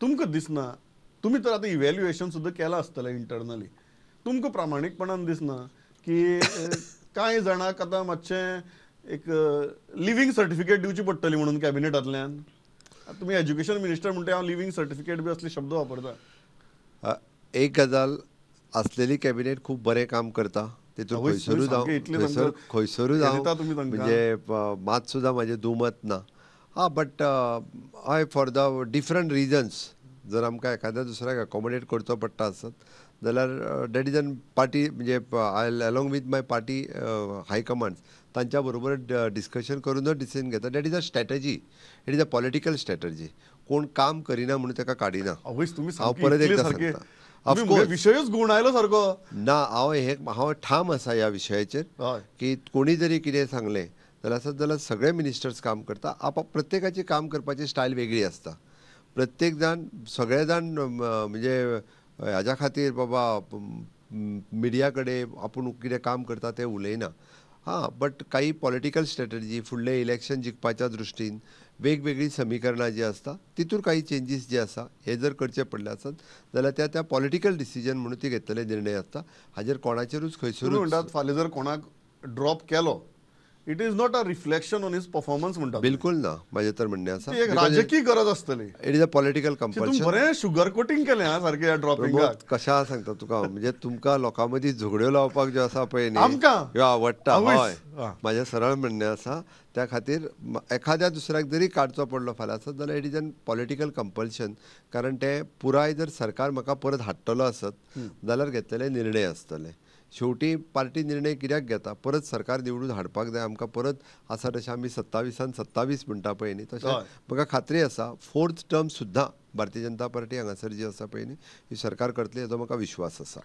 तुमकां दिसना तुमी तर आतां इव्हॅल्युएशन सुद्दां केलां आसतलें इंटरनली तुमकां प्रामाणीकपणान दिसना की कांय जाणांक आतां मातशें एक लिव्हिंग सर्टिफिकेट दिवची पडटली म्हणून कॅबिनेटांतल्यान तुमी एज्युकेशन मिनिस्टर म्हणटा हांव लिव्हिंग सर्टिफिकेट बी असले शब्द वापरता. एक गजाल आसलेली कॅबिनेट खूप बरें काम करता तितून आवय खंयसरूच सामकें इतलें तांकां खंयसरूच हें हांव दिता तुमी तांकां. म्हणजे मात सुद्दां म्हाजें दुमत ना. बट हय फॉर द डिफरंट रिजन्स जर आमकां एखाद्या दुसऱ्याक एकोमोडेट करचो पडटा आसत जाल्यार डॅट इज एन पार्टी म्हणजे I along with my party high command तांच्या बरोबर डिस्कशन करूनच डिसिजन घेता. That is a strategy, it is a political strategy. कोण काम करिना म्हणून ताका काडिना. आवयस तुमी हांव सामके परत इतले एकदां सारके सांगता तुमी मुगे ऑफकोर्स विशयच गुण आयलो सारको. ना हांव ठाम आसा ह्या विशयाचेर हय की कोणी जरी कितें सांगलें जाल्यार सगळे मिनिस्टर्स काम करता. प्रत्येकाची काम करपाची स्टायल वेगळी आसता. प्रत्येक जाण सगळे जाण म्हणजे हाज्या खातीर बाबा मिडिया कडेन आपूण कितें काम करता तें उलयना. बट काही पॉलिटिकल स्ट्रॅटजी फुडलें इलेक्शन जिखपाच्या दृश्टीन वेगवेगळी समीकरणां जी आसता तितून काही चेंजीस जे आसा हे जर करचे पडले आसत जाल्यार त्या पॉलिटिकल डिसिजन म्हणून ती घेतलेले निर्णय आसता. हाजेर कोणाचेरूच तुमी खंयसरूच म्हणटात फाल्यां जर कोणाक ड्रॉप केलो it is not a reflection on his performance म्हणटा तुमी. बिलकुल ना म्हाजें तर म्हणणें आसा. ती एक राजकीय गरज आसतली. इट इज अ पॉलिटिकल तुम्ही कंपल्शन. बरें शुगर कोटिंग केलें सारकें ह्या प्रमोद ड्रॉपिंगाक. कशा सांगता तुका म्हणजे तुमकां लोकां मदीं झगड्यो लावपाक ज्यो आसा पळय न्ही आमकां ह्यो आवडटा. आवयस हय म्हाजें सरळ म्हणणें आसा. त्या खातीर एखाद्या दुसऱ्याक जरी काडचो पडलो फाल्यां आसत जाल्यार it is an political compulsion. कारण ते पुराय जर सरकार म्हाका परत हाडटलो आसत जाल्यार घेतलेले निर्णय आसतले. शेवटी पार्टी निर्णय कित्याक घेता परत सरकार निवडून हाडपाक जाय आमकां परत आसा तशें आमी 27 म्हणटा पळय न्ही तशें हय. म्हाका खात्री आसा 4th टर्म सुद्दां भारतीय जनता पार्टी हांगासर जी आसा पळय न्ही ही सरकार करतली हाचो म्हाका विश्वास आसा.